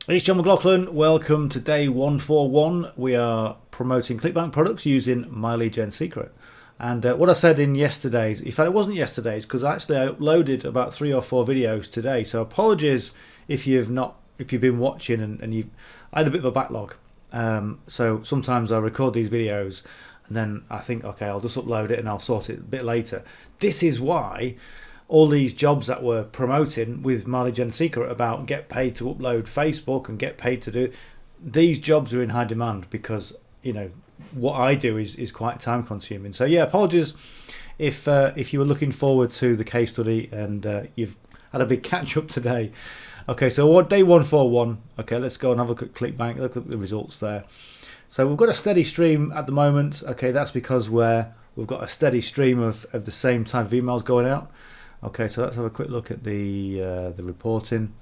It's John McLauchlan. Welcome to day 141. We are promoting Clickbank products using myleadgensecret. And what I said in yesterday's, in fact it wasn't yesterday's, because actually I uploaded about 3 or 4 videos today. So apologies if you've been watching and I had a bit of a backlog. So sometimes I record these videos and then I think, okay, I'll just upload it and I'll sort it a bit later. This is why all these jobs that we're promoting with myleadgensecret about get paid to upload Facebook and get paid to do, these jobs are in high demand because, you know, what I do is quite time consuming. So yeah, apologies if you were looking forward to the case study and you've had a big catch up today. Okay, so what day 141. Okay, let's go and have a look at Clickbank, look at the results there. So we've got a steady stream at the moment. Okay, that's because we've got a steady stream of the same type of emails going out. Okay, so let's have a quick look at the reporting.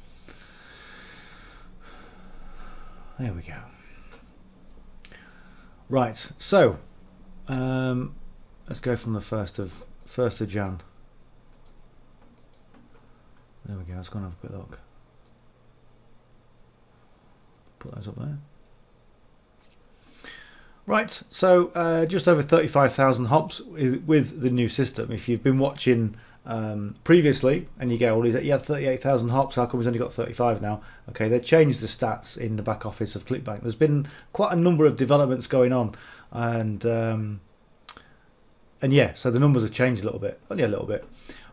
There we go. Right, so let's go from the first of Jan. There we go. Let's go and have a quick look. Put those up there. Right, so just over 35,000 hops with the new system. If you've been watching previously and you go, well, he had 38,000 hops, how come he's only got 35 now? Okay, they changed the stats in the back office of Clickbank. There's been quite a number of developments going on, and yeah, so the numbers have changed a little bit, only a little bit.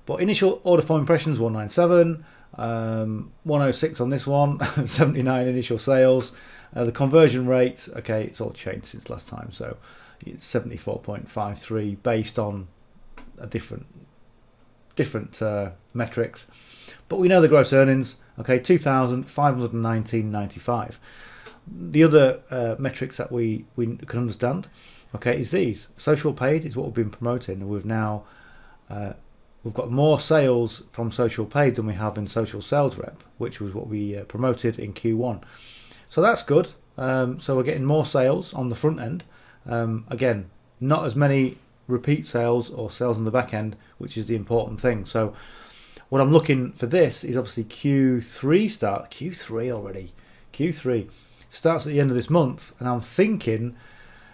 But initial order form impressions 197, 106 on this one, 79 initial sales. The conversion rate, okay, it's all changed since last time, so it's 74.53 based on a different metrics, but we know the gross earnings, okay, 2,519.95. The other metrics that we can understand, okay, is these. Social paid is what we've been promoting, and we've now we've got more sales from social paid than we have in social sales rep, which was what we promoted in Q1. So that's good. So we're getting more sales on the front end. Again, not as many repeat sales or sales on the back end, which is the important thing. So what I'm looking for this is obviously Q3 already. Q3 starts at the end of this month, and I'm thinking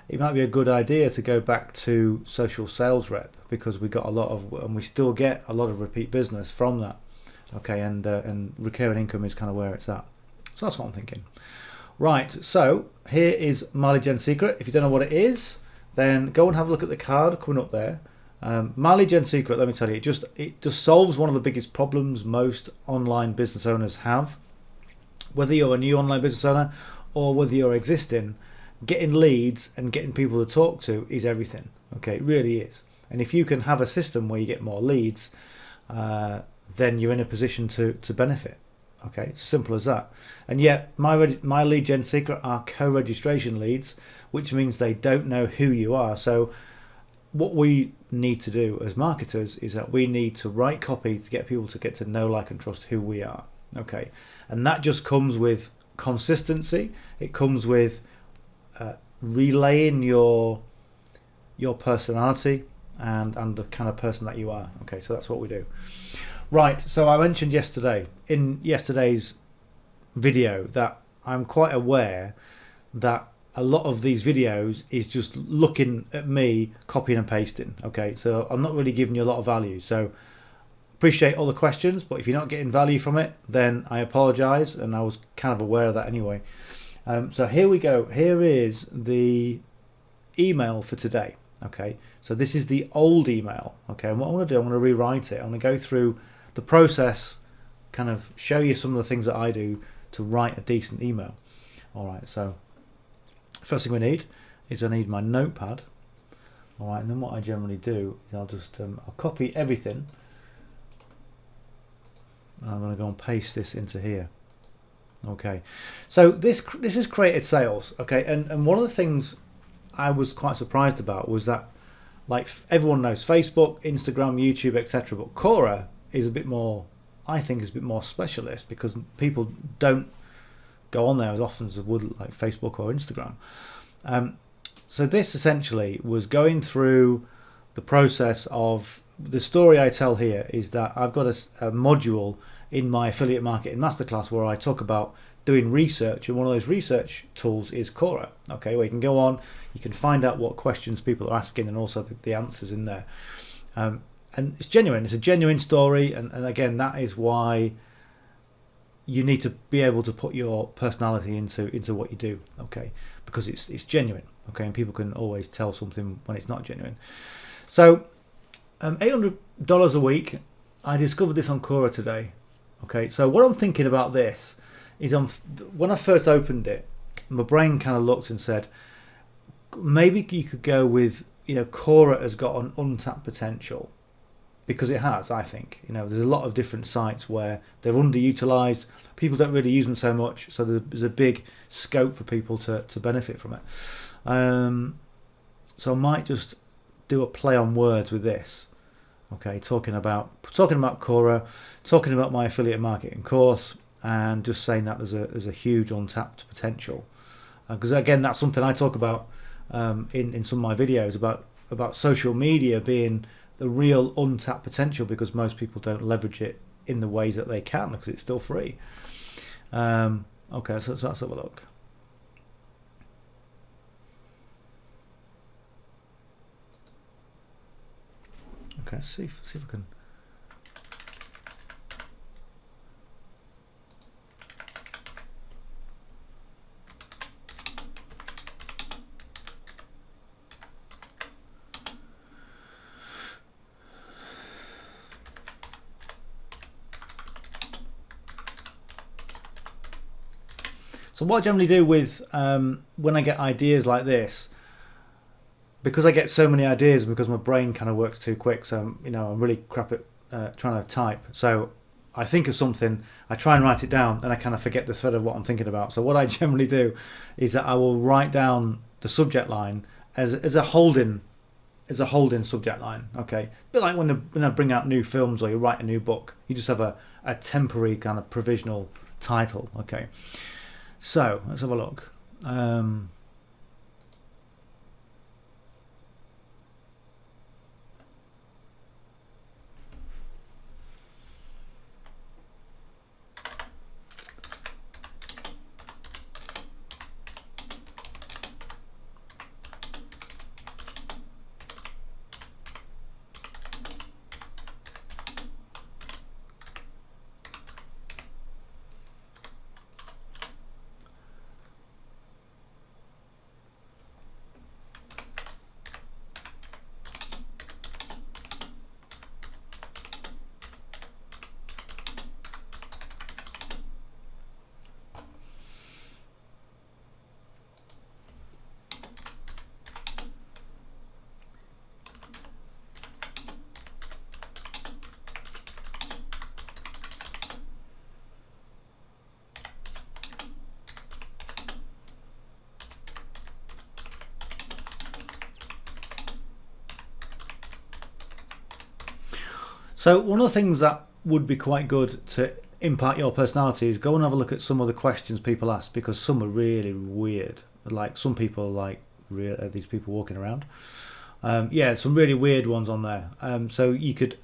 it might be a good idea to go back to social sales rep because we got a lot of, and we still get a lot of repeat business from that. Okay, and recurring income is kind of where it's at. So that's what I'm thinking. Right, so here is myleadgensecret. If you don't know what it is, then go and have a look at the card coming up there. myleadgensecret, let me tell you, it just solves one of the biggest problems most online business owners have. Whether you're a new online business owner or whether you're existing, getting leads and getting people to talk to is everything. Okay, it really is. And if you can have a system where you get more leads, then you're in a position to benefit. Okay, simple as that. And yet myleadgensecret are co-registration leads, which means they don't know who you are. So what we need to do as marketers is that we need to write copy to get people to get to know, like, and trust who we are. Okay, and that just comes with consistency. It comes with relaying your personality and the kind of person that you are. Okay, so that's what we do. Right, so I mentioned in yesterday's video that I'm quite aware that a lot of these videos is just looking at me copying and pasting. Okay, so I'm not really giving you a lot of value. So appreciate all the questions, but if you're not getting value from it, then I apologize, and I was kind of aware of that anyway. So here we go. Here is the email for today. Okay, so this is the old email. Okay, and what I'm going to do, I'm going to rewrite it. I'm going to go through the process, kind of show you some of the things that I do to write a decent email. All right, so first thing we need is I need my notepad. All right, and then what I generally do is I'll just I'll copy everything. I'm going to go and paste this into here. Okay, so this is created sales. Okay, and one of the things I was quite surprised about was that, like, everyone knows Facebook, Instagram, YouTube, etc. But Quora is a bit more, I think, is a bit more specialist because people don't go on there as often as they would like Facebook or Instagram. So this essentially was going through the process of the story I tell here is that I've got a module in my affiliate marketing masterclass where I talk about doing research, and one of those research tools is Quora, okay, where you can go on, you can find out what questions people are asking and also the answers in there. And it's genuine, it's a genuine story, and again, that is why you need to be able to put your personality into what you do, okay, because it's genuine, okay, and people can always tell something when it's not genuine. So $800 a week, I discovered this on Quora today, okay. So what I'm thinking about this is, when I first opened it, my brain kind of looked and said, maybe you could go with, Quora has got an untapped potential, because it has, I think. There's a lot of different sites where they're underutilized, people don't really use them so much, so there's a big scope for people to benefit from it. So I might just do a play on words with this, okay, talking about Quora, talking about my affiliate marketing course, and just saying that there's a huge untapped potential, because again, that's something I talk about in some of my videos about social media being the real untapped potential, because most people don't leverage it in the ways that they can because it's still free. Okay, so let's have a look. Okay, see if I can. So what I generally do with when I get ideas like this, because I get so many ideas, because my brain kind of works too quick, so I'm really crap at trying to type. So I think of something, I try and write it down, and I kind of forget the thread of what I'm thinking about. So what I generally do is that I will write down the subject line as a holding subject line. Okay, a bit like when I bring out new films or you write a new book, you just have a temporary kind of provisional title. Okay. So let's have a look. So one of the things that would be quite good to impact your personality is go and have a look at some of the questions people ask, because some are really weird. Like some people are like these people walking around. Yeah, some really weird ones on there. So you could,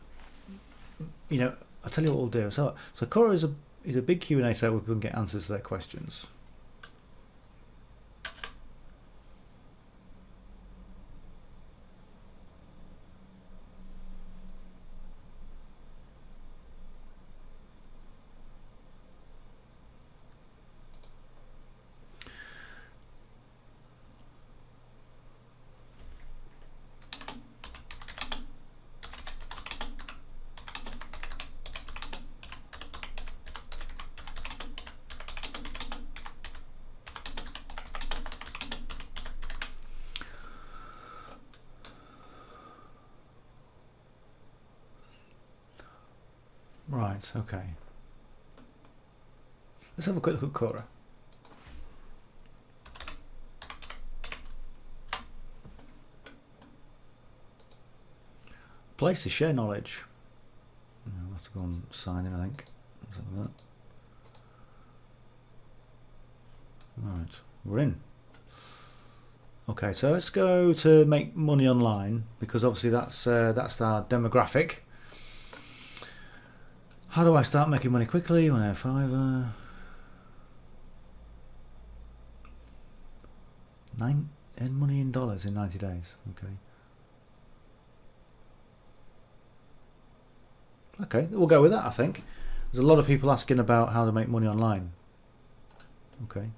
I'll tell you what we'll do. So Quora is a big Q&A site where people can get answers to their questions. Right, okay. Let's have a quick look at Quora. Place to share knowledge. I'll have to go and sign in, I think. Something like that. Right, we're in. Okay, so let's go to make money online, because obviously that's our demographic. How do I start making money quickly on a Fiverr? Earn money in dollars in 90 days. Okay, we'll go with that, I think. There's a lot of people asking about how to make money online. Okay,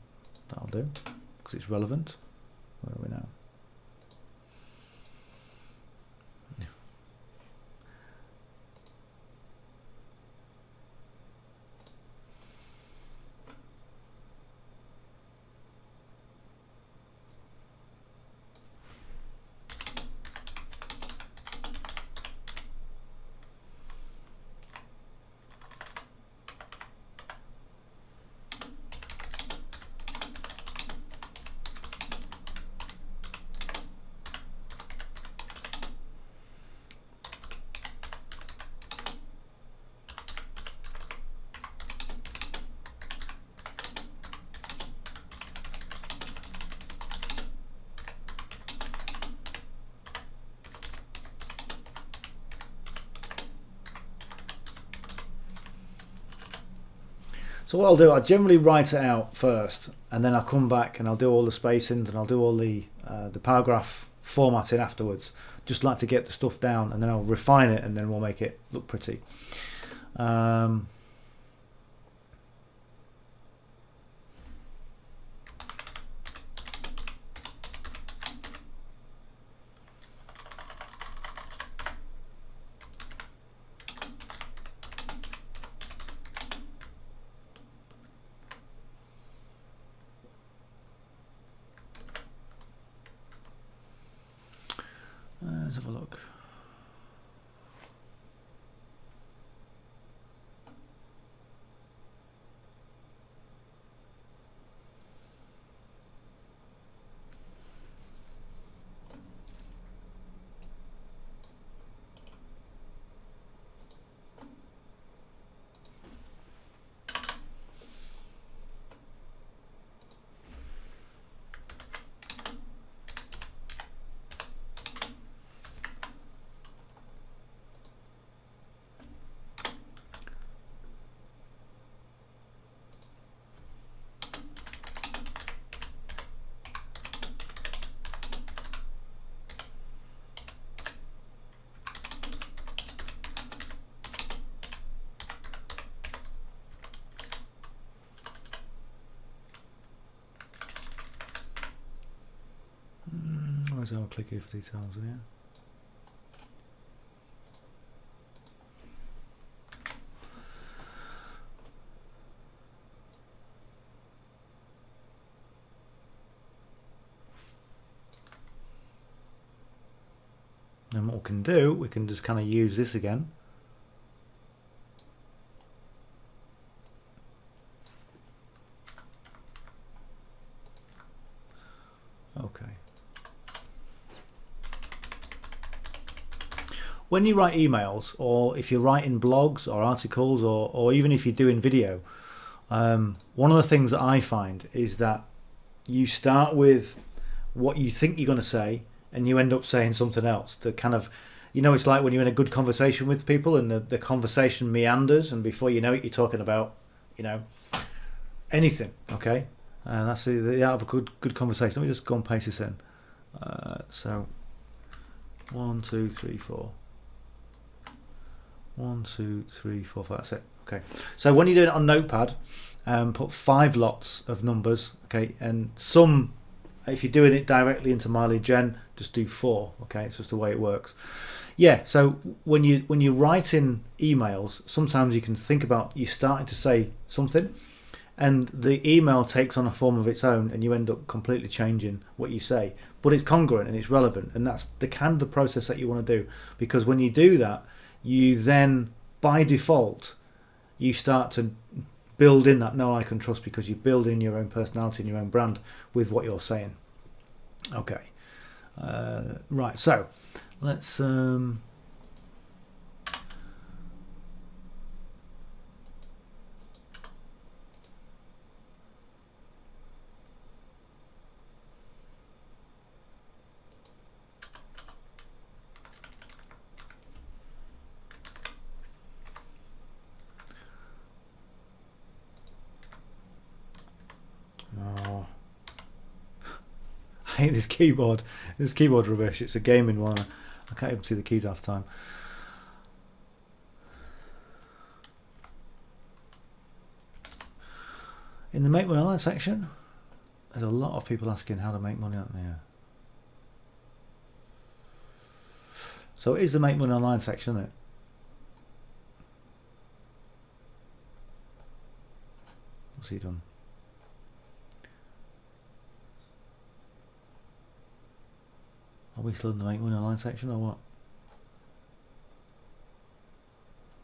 that'll do, because it's relevant. Where are we now? So what I'll do, I generally write it out first, and then I'll come back and I'll do all the spacings and I'll do all the paragraph formatting afterwards. Just like to get the stuff down, and then I'll refine it, and then we'll make it look pretty. Let's have a look. I'll click here for details here. And what we can do, we can just kind of use this again. Okay. When you write emails, or if you're writing blogs or articles, or even if you're doing video, one of the things that I find is that you start with what you think you're going to say, and you end up saying something else. To kind of, you know, it's like when you're in a good conversation with people, and the conversation meanders, and before you know it, you're talking about, you know, anything. Okay, and that's the art of a good conversation. Let me just go and paste this in. So 1, 2, 3, 4. 1, 2, 3, 4, 5. That's it. Okay. So when you're doing it on Notepad, put 5 lots of numbers. Okay, and some, if you're doing it directly into myleadgen, just do 4. Okay, it's just the way it works. Yeah. So when you're writing emails, sometimes you can think about you starting to say something, and the email takes on a form of its own, and you end up completely changing what you say. But it's congruent and it's relevant, and that's the kind of the process that you want to do. Because when you do that, you then, by default, you start to build in that know, like, and trust, because you build in your own personality and your own brand with what you're saying. Okay, right. So let's. hate this keyboard. This keyboard rubbish. It's a gaming one. I can't even see the keys half the time. In the Make Money Online section, there's a lot of people asking how to make money out there. So it is the Make Money Online section, isn't it? What's he done? Are we still in the Make Money Online section or what?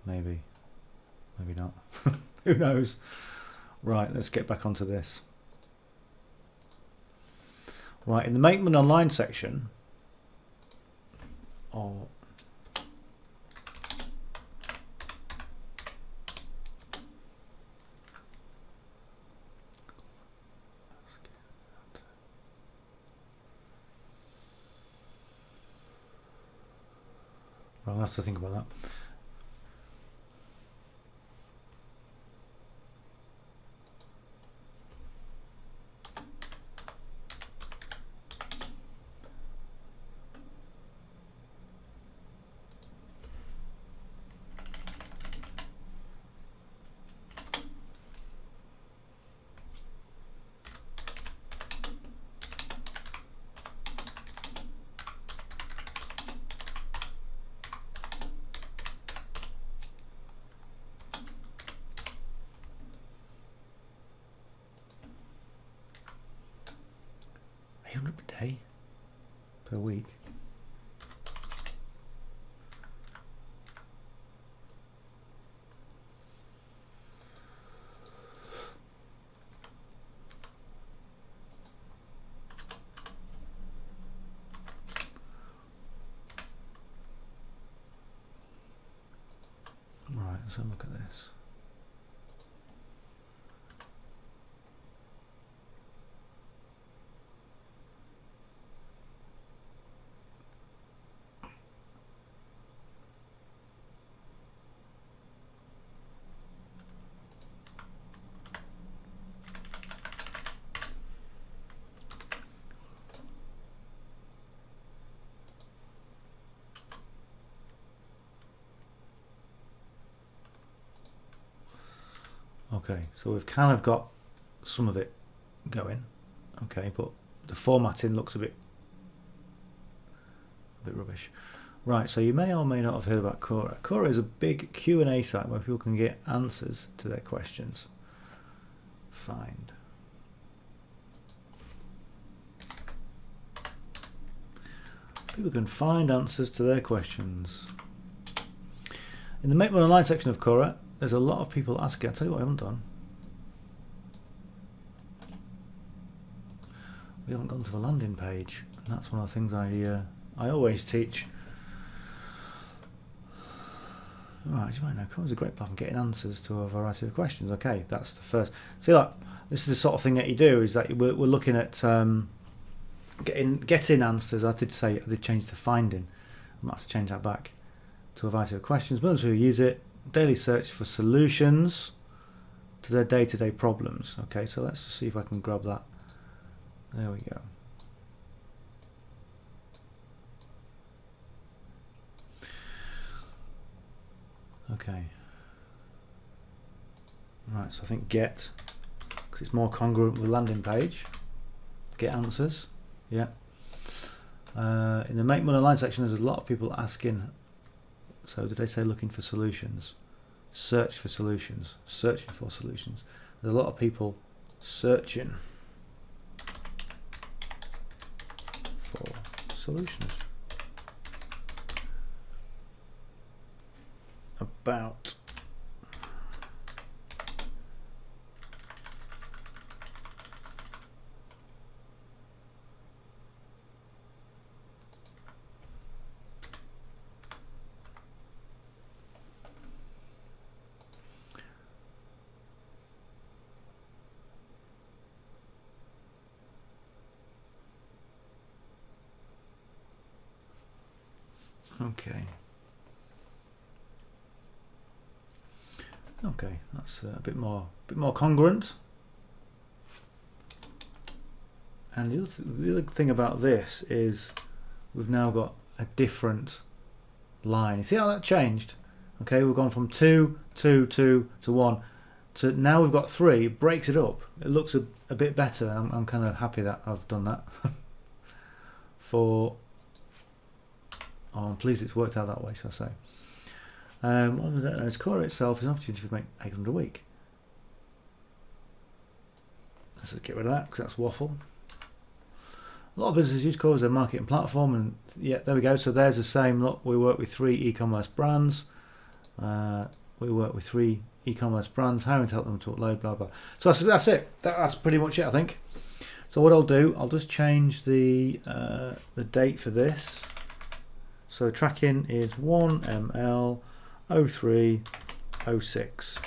Maybe. Maybe not. Who knows? Right, let's get back onto this. Right, in the Make Money Online section, oh, I'll have to think about that. £800 per day, per week. Right, let's have a look at this. Okay, so we've kind of got some of it going, okay, but the formatting looks a bit rubbish. Right, so you may or may not have heard about Quora. Quora is a big Q&A site where people can get answers to their questions. Find. People can find answers to their questions. In the Make Money Online section of Quora, there's a lot of people asking. I'll tell you what I haven't done. We haven't gone to the landing page, and that's one of the things I always teach. Alright, as you might know, Quora is a great platform for getting answers to a variety of questions. Okay, that's the first. See, like, this is the sort of thing that you do, is that we're looking at getting answers. I did change to finding. I might have to change that back to a variety of questions. Millions of people use it. Daily search for solutions to their day-to-day problems. Okay, so let's see if I can grab that. There we go. Okay. Right, so I think get, because it's more congruent with the landing page. Get answers. Yeah. In the Make Money Online section, there's a lot of people asking. So did they say looking for solutions? Search for solutions. Searching for solutions. There's a lot of people searching for solutions. About okay. Okay, that's a bit more congruent. And the other thing about this is we've now got a different line. You see how that changed? Okay, we've gone from 2, 2, 2 to 1 to now we've got 3. It breaks it up. It looks a bit better. I'm kind of happy that I've done that. I'm pleased it's worked out that way, shall I say. Its core itself is an opportunity to make 800 a week. Let's just get rid of that because that's waffle. A lot of businesses use core as their marketing platform, and yeah, there we go. So there's the same. Look, we work with 3 e-commerce brands. We work with 3 e-commerce brands, hiring to help them to upload, blah blah. So that's it. That's pretty much it, I think. So what I'll do, I'll just change the date for this. So tracking is 1ml0306.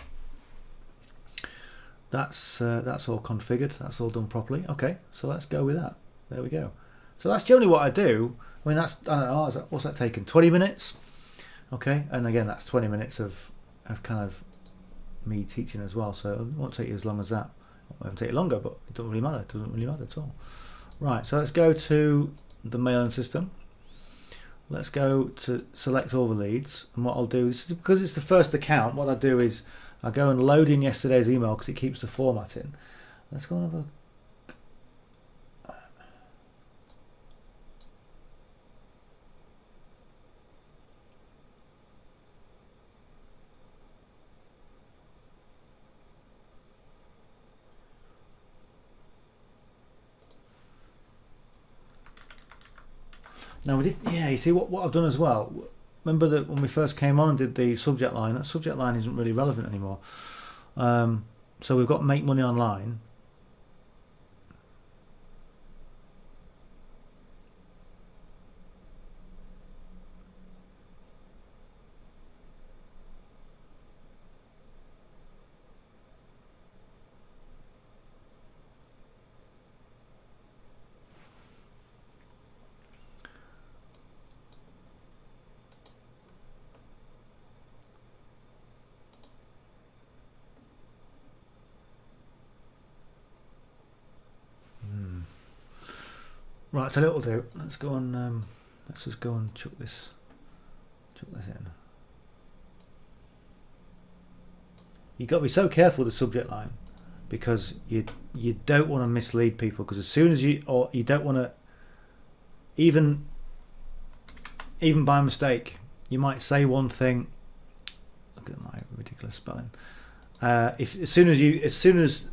That's all configured. That's all done properly. Okay, so let's go with that. There we go. So that's generally what I do. I mean, that's, I don't know, what's that taken? 20 minutes. Okay, and again, that's 20 minutes of kind of me teaching as well. So it won't take you as long as that. It won't take you longer, but it doesn't really matter. It doesn't really matter at all. Right, so let's go to the mailing system. Let's go to select all the leads, and what I'll do is, because it's the first account, what I do is I go and load in yesterday's email because it keeps the formatting. Let's go and have a now we did, yeah, you see what I've done as well. Remember that when we first came on and did the subject line, that subject line isn't really relevant anymore. So we've got make money online. Right, so what we'll do. Let's go on. Let's just go and chuck this in. You've got to be so careful with the subject line because you don't want to mislead people, because as soon as you don't want to even by mistake, you might say one thing. Look at my ridiculous spelling. If as soon as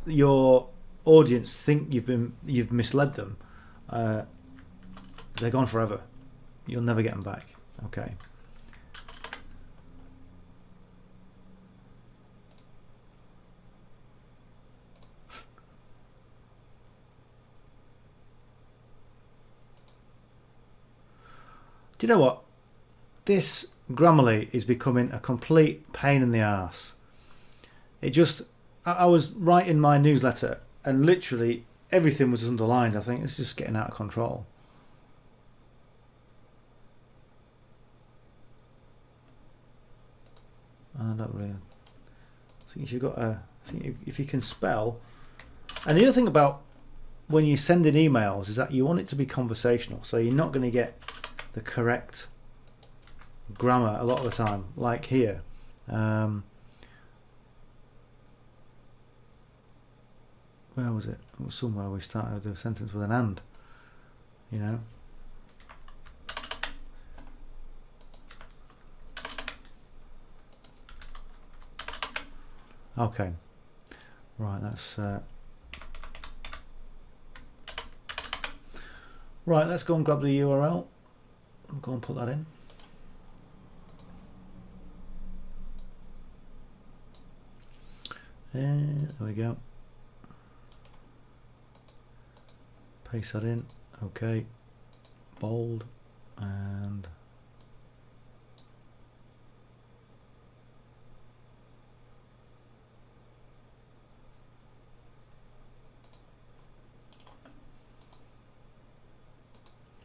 your audience think you've misled them, they're gone forever. You'll never get them back. Okay. Do you know what? This Grammarly is becoming a complete pain in the arse. I was writing my newsletter and literally everything was underlined. I think it's just getting out of control. I don't really. I think if you can spell, and the other thing about when you send in emails is that you want it to be conversational, so you're not going to get the correct grammar a lot of the time, like here. Where was it? It was somewhere we started a sentence with an and, you know. Okay, right, that's right, let's go and grab the URL and go and put that in. There we go. Paste that in. Okay, bold and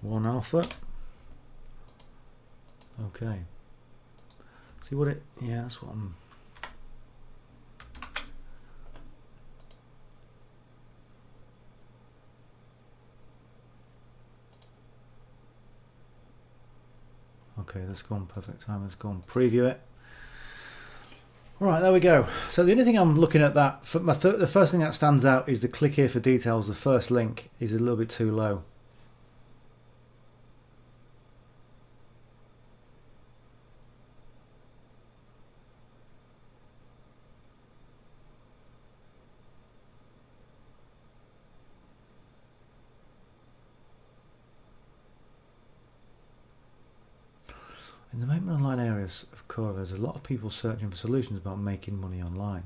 one alpha. Okay. See what it? Yeah, that's what I'm. Okay, let's go on perfect time. Let's go and preview it. All right, there we go. So the only thing I'm looking at that, for the first thing that stands out is the click here for details. The first link is a little bit too low. In the main online areas of Quora, there's a lot of people searching for solutions about making money online.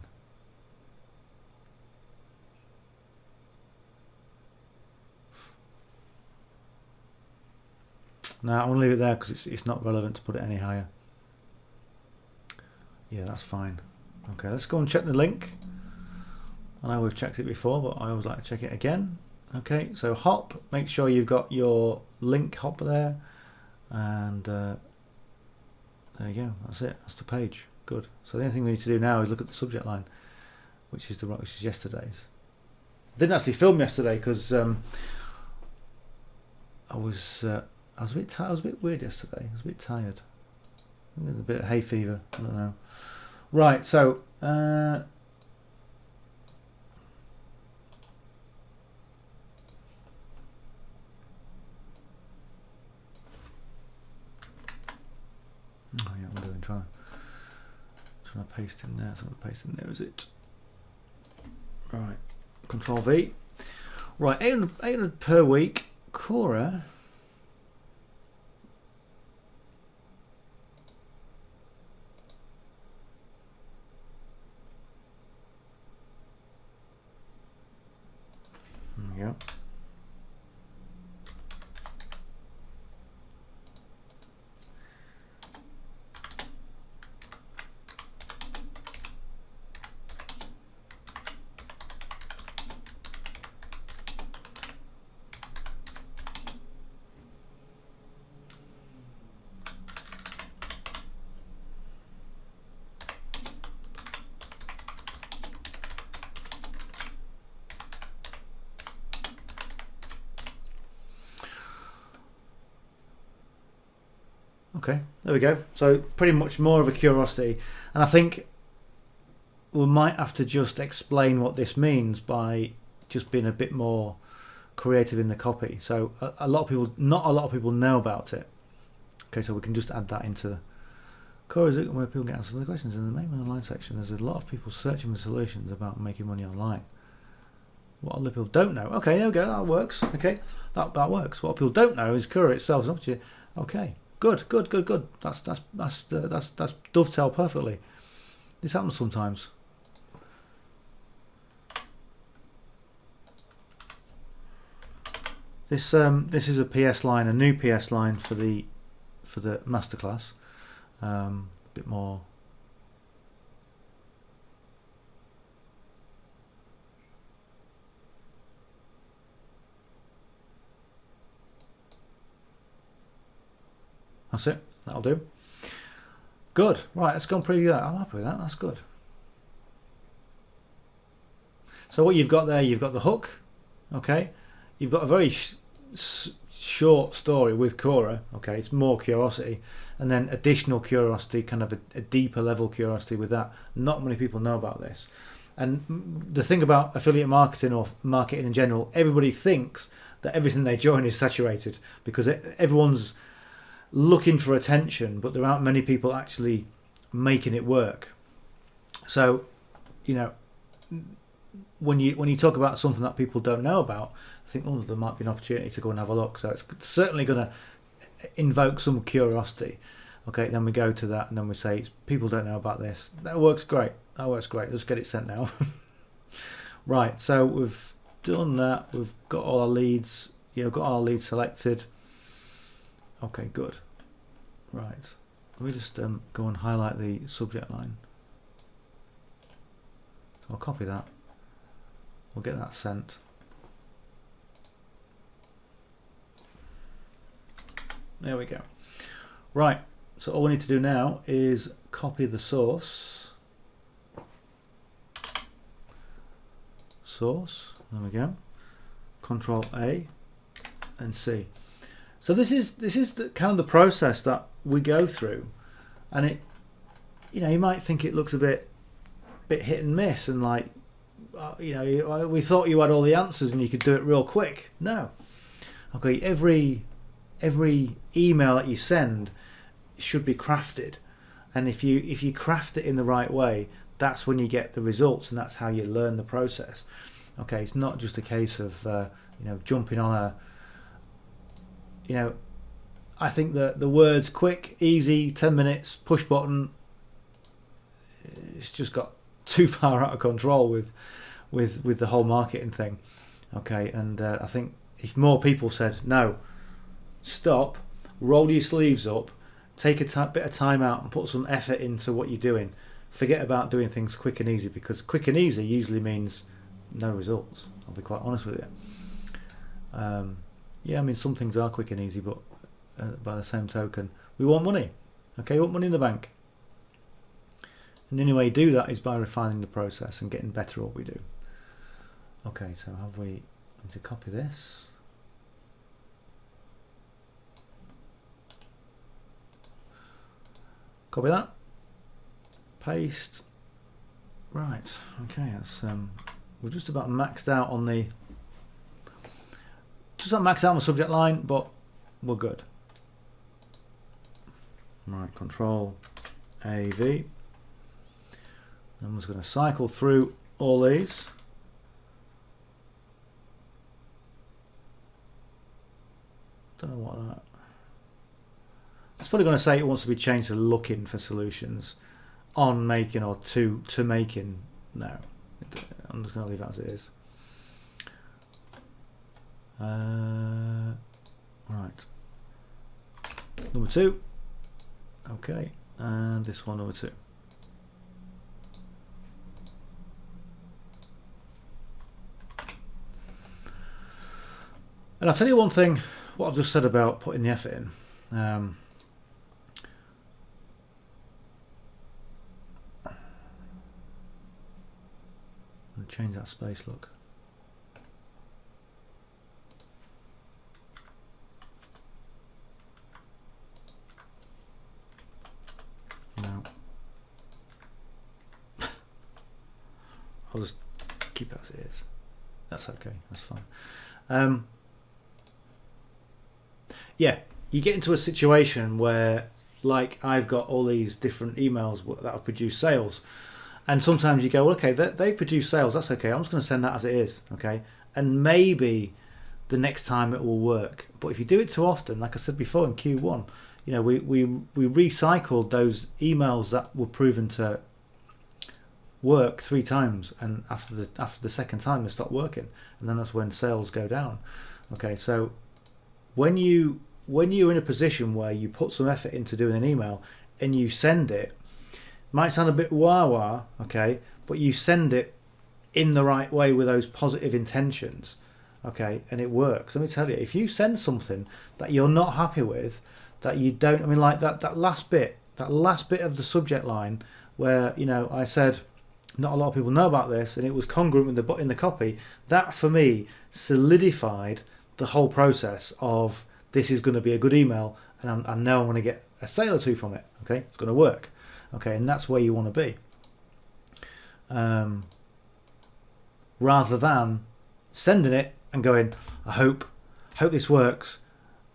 Now I'm going to leave it there because it's not relevant to put it any higher. Yeah, that's fine. Okay, let's go and check the link. I know we've checked it before, but I always like to check it again. Okay, so hop, make sure you've got your link hop there, and there you go, that's it, that's the page. Good. So the only thing we need to do now is look at the subject line, which is yesterday's. I didn't actually film yesterday because I was a bit weird yesterday. I was a bit tired. I think a bit of hay fever. I don't know. Right. So oh yeah, I'm doing trying to paste in there. So I'm going to paste in there. Is it? Right. Control V. Right. 800 per week. Quora. Yeah. Okay, there we go. So pretty much more of a curiosity, and I think we might have to just explain what this means by just being a bit more creative in the copy. So not a lot of people know about it. Okay, so we can just add that into Quora, is where people get answers to the questions. In the main online section, there's a lot of people searching for solutions about making money online. What other people don't know? Okay, there we go. That works. Okay, that works. What people don't know is Quora itself is an opportunity. Okay. Good. That's dovetail perfectly. This happens sometimes. This is a PS line, a new PS line for the masterclass. A bit more. That's it. That'll do. Good. Right, let's go and preview that. I'm happy with that. That's good. So what you've got there, you've got the hook. Okay. You've got a very short story with Quora. Okay. It's more curiosity. And then additional curiosity, kind of a deeper level curiosity with that. Not many people know about this. And the thing about affiliate marketing or marketing in general, everybody thinks that everything they join is saturated because everyone's looking for attention, but there aren't many people actually making it work. So, you know, when you talk about something that people don't know about, I think, oh, there might be an opportunity to go and have a look. So it's certainly going to invoke some curiosity. Okay, then we go to that and then we say, people don't know about this. That works great. Let's get it sent now. Right, so we've done that. We've got all our leads. Yeah, we've got our leads selected. Okay, good. Right. Let me just go and highlight the subject line. So I'll copy that. We'll get that sent. There we go. Right. So all we need to do now is copy the source. There we go. Control A and C. So this is kind of the process that we go through, and it, you might think it looks a bit hit and miss, and like, we thought you had all the answers and you could do it real quick. No. Okay, every email that you send should be crafted, and if you craft it in the right way, that's when you get the results, and that's how you learn the process. Okay, it's not just a case of jumping on I think the words quick, easy, 10 minutes, push button, it's just got too far out of control with the whole marketing thing. Okay, and I think if more people said, no, stop, roll your sleeves up, take a bit of time out and put some effort into what you're doing. Forget about doing things quick and easy, because quick and easy usually means no results. I'll be quite honest with you. Yeah, I mean, some things are quick and easy, but by the same token, we want money. Okay, we want money in the bank. And the only way you do that is by refining the process and getting better at what we do. Okay, so have we need to copy this? Copy that. Paste. Right. Okay. That's we're just about maxed out on the. Just not maxed out on the subject line, but we're good. Right. Control AV. I'm just going to cycle through all these. Don't know what that. It's probably going to say it wants to be changed to looking for solutions, on making, or to making. No, I'm just going to leave it as it is. Right. Number 2. Okay, and this one, number 2. And I'll tell you one thing, what I've just said about putting the effort in. I'm going to change that space look. No. I'll just keep that as it is. That's okay, that's fine. Yeah, you get into a situation where, like, I've got all these different emails that have produced sales, and sometimes you go, well, okay, they've produced sales, that's okay, I'm just going to send that as it is, okay, and maybe the next time it will work. But if you do it too often, like I said before in Q1, we recycled those emails that were proven to work 3 times, and after the second time they stop working, and then that's when sales go down. Okay, so when you're in a position where you put some effort into doing an email and you send it, might sound a bit wah-wah, okay, but you send it in the right way with those positive intentions, okay, and it works. Let me tell you, if you send something that you're not happy with, that you don't, I mean, like that last bit of the subject line where, I said, not a lot of people know about this, and it was congruent with in the copy, that for me solidified the whole process of, this is going to be a good email, and I know I'm going to get a sale or 2 from it. Okay, it's going to work. Okay, and that's where you want to be, rather than sending it and going, I hope this works.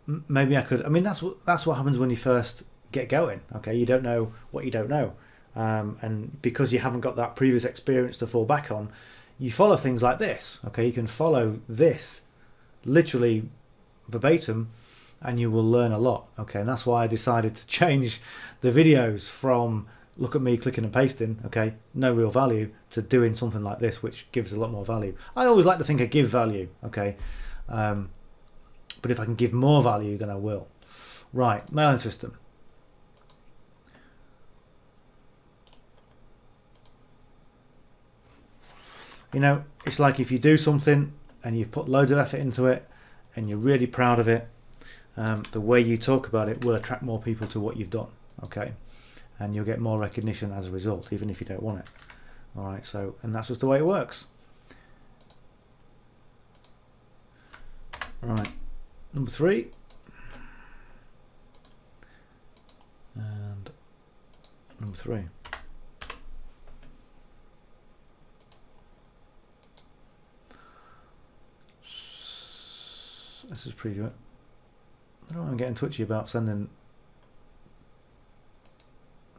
Maybe I could. I mean, that's what happens when you first get going. Okay, you don't know what you don't know, and because you haven't got that previous experience to fall back on, you follow things like this. Okay, you can follow this literally verbatim, and you will learn a lot. Okay, and that's why I decided to change the videos from look at me clicking and pasting, okay, no real value, to doing something like this, which gives a lot more value. I always like to think I give value, okay, but if I can give more value, then I will. Right, mailing system. It's like if you do something and you've put loads of effort into it and you're really proud of it, the way you talk about it will attract more people to what you've done, okay, and you'll get more recognition as a result, even if you don't want it. All right, so, and that's just the way it works. All right, number 3. 3. Let's just preview it. I don't want to get in touchy about sending.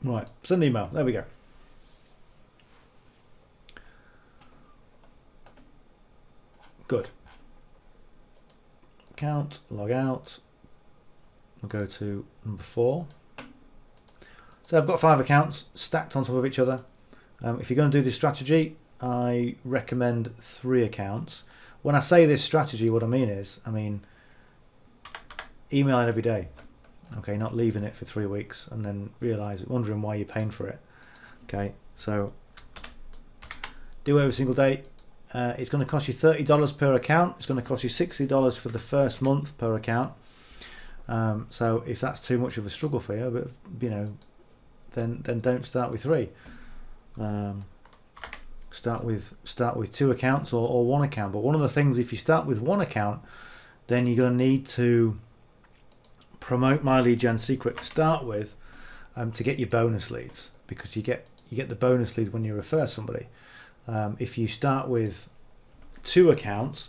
Right, send email. There we go. Good. Account, log out. We'll go to number 4. So I've got 5 accounts stacked on top of each other. If you're going to do this strategy, I recommend 3 accounts. When I say this strategy, what I mean is, emailing every day. Okay, not leaving it for 3 weeks and then wondering why you're paying for it. Okay, so do it every single day. It's going to cost you $30 per account. It's going to cost you $60 for the first month per account. So if that's too much of a struggle for you, but then don't start with 3. Start with 2 accounts or 1 account. But one of the things, if you start with 1 account, then you're going to need to promote My Lead Gen Secret to start with to get your bonus leads, because you get the bonus lead when you refer somebody. If you start with 2 accounts,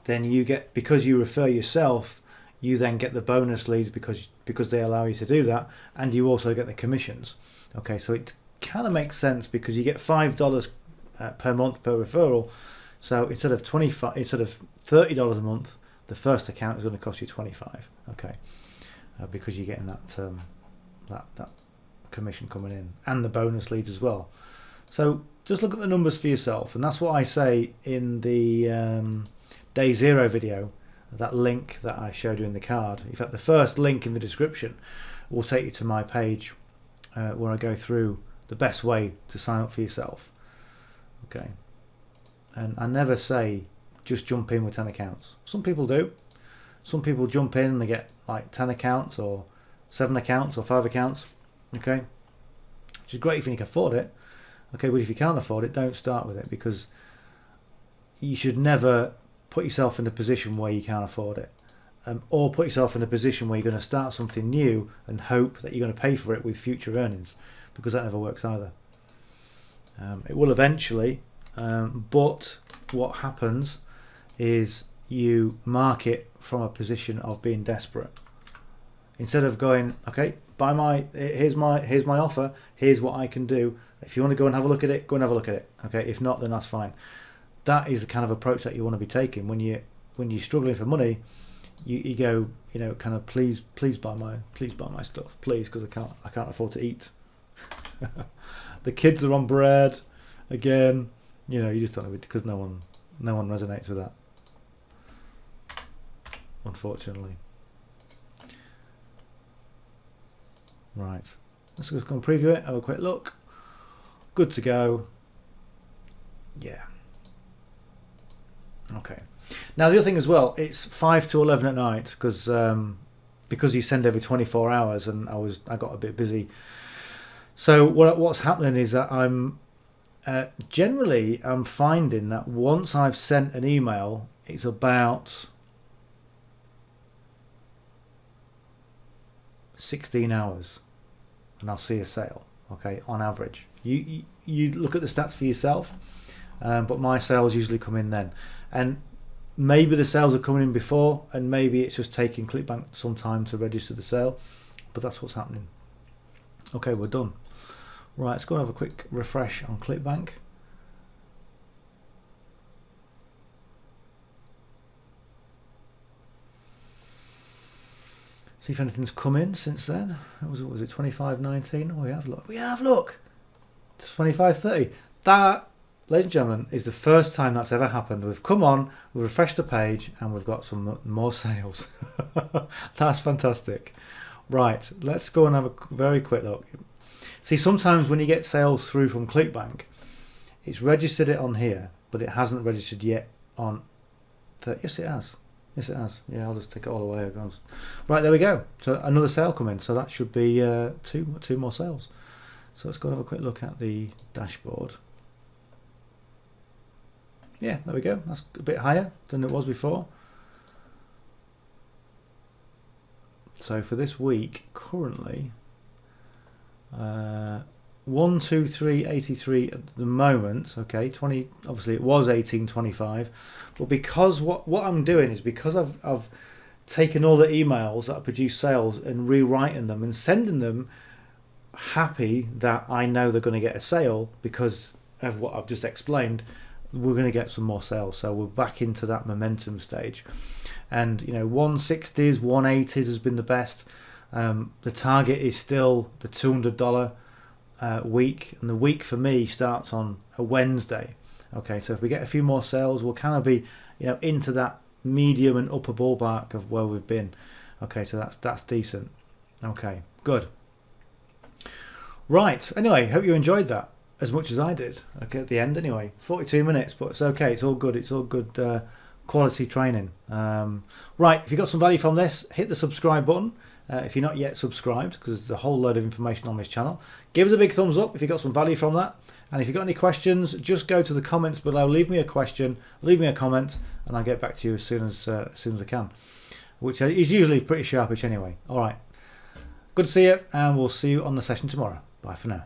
then you get, because you refer yourself, you then get the bonus leads because they allow you to do that, and you also get the commissions. Okay, so it kind of makes sense because you get $5 per month per referral. So instead of $30 a month, the first account is going to cost you $25. Okay, because you're getting that commission coming in and the bonus leads as well. So just look at the numbers for yourself, and that's what I say in the day 0 video, that link that I showed you in the card. In fact, the first link in the description will take you to my page where I go through the best way to sign up for yourself. Okay, and I never say just jump in with 10 accounts. Some people do. Some people jump in and they get like 10 accounts or 7 accounts or 5 accounts. Okay, which is great if you can afford it. Okay, but if you can't afford it, don't start with it, because you should never put yourself in a position where you can't afford it, or put yourself in a position where you're going to start something new and hope that you're going to pay for it with future earnings, because that never works either. It will eventually, but what happens is you market from a position of being desperate. Instead of going, okay, here's my offer, here's what I can do. If you want to go and have a look at it, go and have a look at it. Okay, if not, then that's fine. That is the kind of approach that you want to be taking when you're struggling for money. You go, kind of please buy my stuff, please, because I can't afford to eat. The kids are on bread again. You just don't know, because no one resonates with that, unfortunately. Right, let's just go and preview it, have a quick look. Good to go. Yeah. Okay. Now the other thing as well, it's 5 to 11 at night because you send every 24 hours, and I got a bit busy. So what's happening is that I'm finding that once I've sent an email, it's about 16 hours, and I'll see a sale. Okay, on average. You look at the stats for yourself, but my sales usually come in then, and maybe the sales are coming in before, and maybe it's just taking Clickbank some time to register the sale, but that's what's happening. Okay, we're done. Right, let's go and have a quick refresh on Clickbank. See if anything's come in since then. Was it 25.19? Oh, we have look. 25.30. That, ladies and gentlemen, is the first time that's ever happened. We've come on, we've refreshed the page, and we've got some more sales. That's fantastic. Right, let's go and have a very quick look. See, sometimes when you get sales through from Clickbank, it's registered it on here, but it hasn't registered yet on. Yes, it has. Yes, it has. Yeah, I'll just take it all away. Right, there we go. So another sale come in. So that should be two more sales. So let's go and have a quick look at the dashboard. Yeah, there we go. That's a bit higher than it was before. So for this week, currently, 123.83 at the moment. Okay, 20. Obviously, it was 18.25, but because what I'm doing is because I've taken all the emails that I produce sales and rewriting them and sending them happy that I know they're going to get a sale because of what I've just explained. We're going to get some more sales, so we're back into that momentum stage. And 160s, 180s has been the best. The target is still the $200 week, and the week for me starts on a Wednesday. Okay, so if we get a few more sales, we'll kind of be into that medium and upper ballpark of where we've been. Okay, so that's decent. Okay, good. Right, anyway, hope you enjoyed that as much as I did. Okay, at the end anyway, 42 minutes, but it's okay, it's all good, quality training. Right, if you got some value from this, hit the subscribe button if you're not yet subscribed, because there's a whole load of information on this channel. Give us a big thumbs up if you got some value from that, and if you've got any questions, just go to the comments below, leave me a question, leave me a comment, and I'll get back to you as soon as I can, which is usually pretty sharpish anyway. All right, good to see you, and we'll see you on the session tomorrow. Bye for now.